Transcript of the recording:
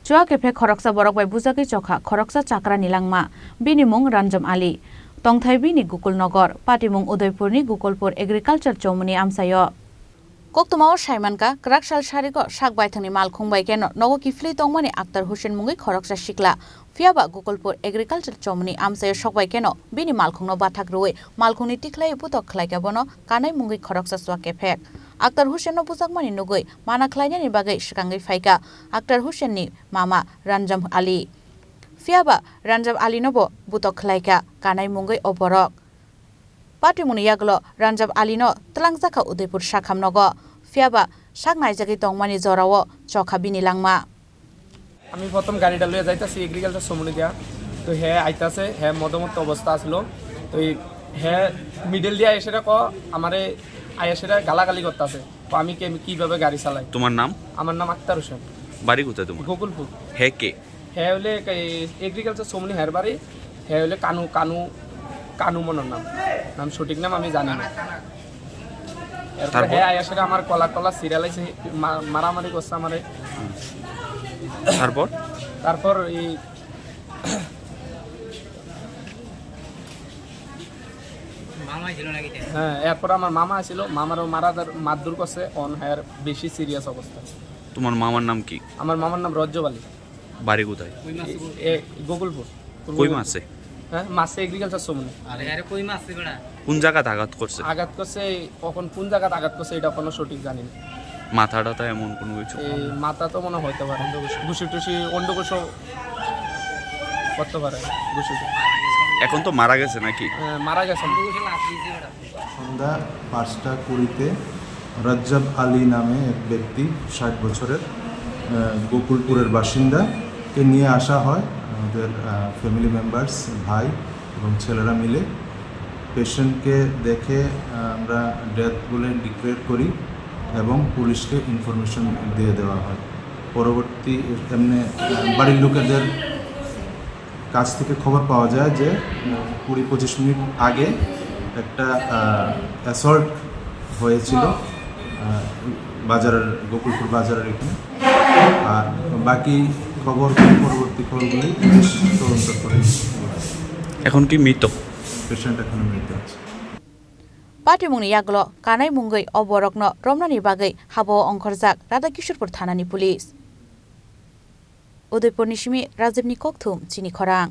Chua kepe Khoroksa borok bai Butharjakha Khoroksa Chakra nilangma bini mung Ranjab Ali tongthai bini Gokulnagar pati mung Udaipurni Gokulpur Agriculture Chomuni amsayo Koktumao Shaimanka Krakshal Shariko Shakbaithangni Malkhungbai keno nogo kifli tongmani Akhtar Hussein Mungwi Khoroksa Shikla Fiaba Gokulpur Agriculture Chomuni amsayo Shokbai keno bini Malkhungno Bathakruwe Malkhungni tiklai putok khlaika bono kanai Mungwi Khoroksa swa kefek Akhtar Hussein no buzakmani nugui mana khlainani bagai shikangai faika Akhtar Hussein ni mama Ranjab Ali Fiaba Ranjab Ali nobo butok khlaika kanai Mungwi oborok Patimuni yaglo Ranjab Ali no Tlangjaka Udaipur Shakhamnogo Fiaba Shaknai jagi tongmani jorawo chokha bini langma আমি প্রথম গাড়িটা লয়ে যাইতাছি agriculture সমুনি দিয়া তো হে আইতাছে হে মদমত অবস্থা আসলো তো হে মিডল দিয়া এসেরা ক আমারে আয়েশেরা গালাগালি করতেছে তো আমি কিভাবে গাড়ি চালাই তোমার নাম আমার নাম আক্তার হোসেন বাড়ি কোথায় তোমার গোকুলপুর হে কে হে হলে এগ্রিকালচার সমুনি হের বাড়ি হে হলে কানু মনোর নাম সঠিক নাম আমি জানি না এরপর হে আয়েশেরা আমার কলা সিরিয়ালাইছে মারামারি করছে আমারে তারপর এই মামা ছিল নাকি হ্যাঁ এরপর আমার মামা ছিল মামারও মারধর করছে অন হেয়ার বেশি সিরিয়াস অবস্থা তোমার মামার নাম কি আমার মামার নাম রঞ্জাব আলী বাড়ি কোথায় গোকুলপুর কই মাছে হ্যাঁ মাছে এগ্রিকালচার সমুনি আরে আরে কই মাছে বড়া কোন জায়গাতে আঘাত করছে কখন কোন জায়গাতে আঘাত করছে এটা কোনো সঠিক জানি না মাথাটা এমন কোনো কিছু এই মাথা তো মনে হতে পারে ঘুষি টুসি অন্ডকোষ করতে পারে ঘুষি এখন তো মারা গেছে নাকি মারা গেছে সন্ধ্যা 5:20-তে রাজ্জাব আলী নামে এক ব্যক্তি 60 বছরের গোকুলপুরের বাসিন্দা কে নিয়ে আসা হয় আমাদের ফ্যামিলি মেম্বার্স ভাই এবং ছেলেরা মিলে পেশেন্টকে দেখে আমরা ডেথ বলে ডিক্লেয়ার করি এবং পুলিশকে ইনফরমেশন দিয়ে দেওয়া হয় পরবর্তী এমনি বাড়ির লোকেদের কাছ থেকে খবর পাওয়া যায় যে 20-25 মিনিট আগে একটা অ্যাসল্ট হয়েছিল বাজারের গোকুলপুর বাজারের এখানে আর বাকি পরবর্তী খবরগুলি পুলিশ তদন্ত করে এখন কি মৃত পেশেন্ট এখন মৃত আছে Patimungni yaglo kanai Mungwi oborokno romnani bagai habo ongkhorjak Radha-Kishorpur thanani pulis Udaipur nishimi Ranjabni Kwtahng Chini Khorang